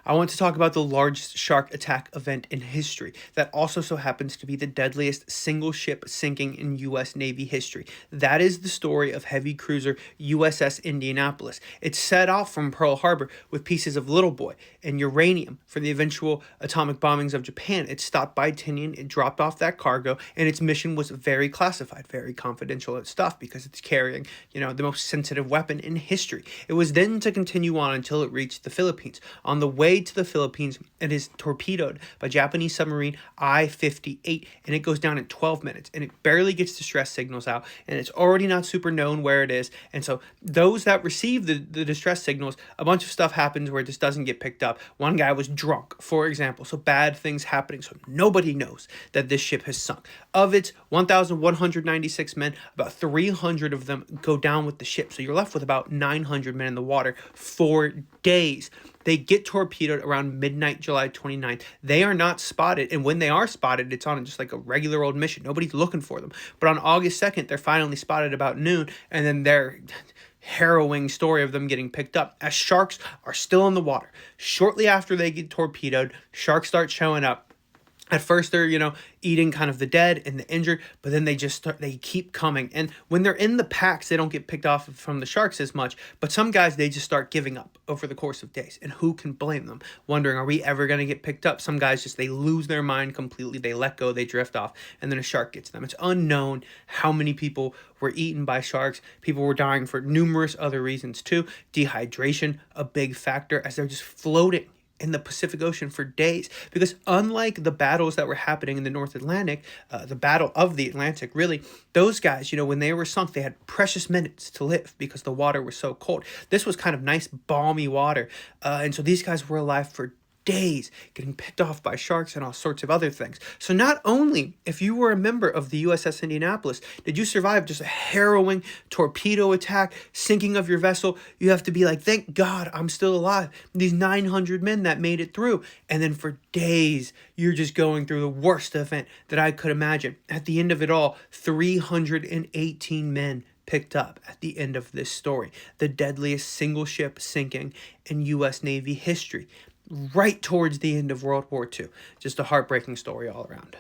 I want to talk about the largest shark attack event in history that also so happens to be the deadliest single ship sinking in U.S. Navy history. That is the story of heavy cruiser USS Indianapolis. It set off from Pearl Harbor with pieces of Little Boy and uranium for the eventual atomic bombings of Japan. It stopped by Tinian, it dropped off that cargo, and its mission was very classified, very confidential stuff because it's carrying, the most sensitive weapon in history. It was then to continue on until it reached the Philippines. On the way to the Philippines, it is torpedoed by Japanese submarine I-58, and it goes down in 12 minutes, and it barely gets distress signals out, and it's already not super known where it is. And so those that receive the distress signals, a bunch of stuff happens where it just doesn't get picked up. One guy was drunk, for example, so bad things happening, so nobody knows that this ship has sunk. Of its 1,196 men, about 300 of them go down with the ship, so you're left with about 900 men in the water for days. They get torpedoed around midnight, July 29th. They are not spotted, and when they are spotted, it's on just like a regular old mission. Nobody's looking for them. But on August 2nd, they're finally spotted about noon, and then their harrowing story of them getting picked up as sharks are still in the water. Shortly after they get torpedoed, sharks start showing up. At first, they're, eating kind of the dead and the injured, but then they keep coming. And when they're in the packs, they don't get picked off from the sharks as much. But some guys, they just start giving up over the course of days. And who can blame them? Wondering, are we ever going to get picked up? Some guys they lose their mind completely. They let go, they drift off, and then a shark gets them. It's unknown how many people were eaten by sharks. People were dying for numerous other reasons too. Dehydration, a big factor, as they're just floating in the Pacific Ocean for days, because unlike the battles that were happening in the North Atlantic, the Battle of the Atlantic, really, those guys, when they were sunk, they had precious minutes to live because the water was so cold. This was kind of nice, balmy water, and so these guys were alive for days, getting picked off by sharks and all sorts of other things. So not only, if you were a member of the USS Indianapolis, did you survive just a harrowing torpedo attack, sinking of your vessel, you have to be like, thank God I'm still alive. These 900 men that made it through. And then for days, you're just going through the worst event that I could imagine. At the end of it all, 318 men picked up at the end of this story. The deadliest single ship sinking in U.S. Navy history, right towards the end of World War II. Just a heartbreaking story all around.